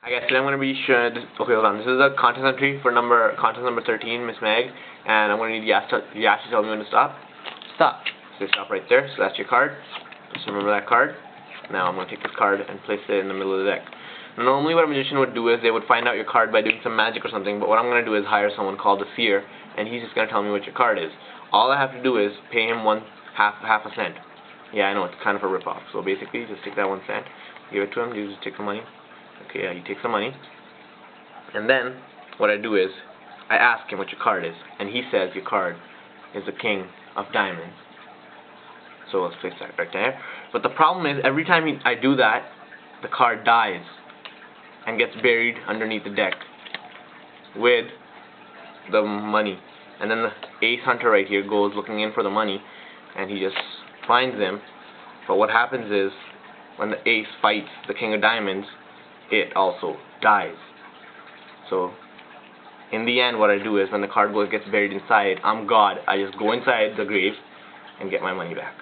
I guess today I'm going to be showing. Okay, hold on. This is a contest entry for contest number 13, Miss Meg, and I'm going to need Yash to tell me when to stop. Stop. So stop right there. So that's your card. Just remember that card. Now I'm going to take this card and place it in the middle of the deck. Now, normally what a magician would do is they would find out your card by doing some magic or something, but what I'm going to do is hire someone called the Seer, and he's just going to tell me what your card is. All I have to do is pay him half a cent. Yeah, I know, it's kind of a rip-off. So basically, just take that 1 cent, give it to him, you just take the money. Okay, yeah, he takes the money. And then, what I do is, I ask him what your card is, and he says your card is the King of Diamonds. So let's place that right there. But the problem is, every time I do that, the card dies and gets buried underneath the deck with the money. And then the ace hunter right here goes looking in for the money, and he just finds them. But what happens is, when the ace fights the King of Diamonds, it also dies. So in the end, what I do is, when the card gets buried inside, I'm God. I just go inside the grave and get my money back.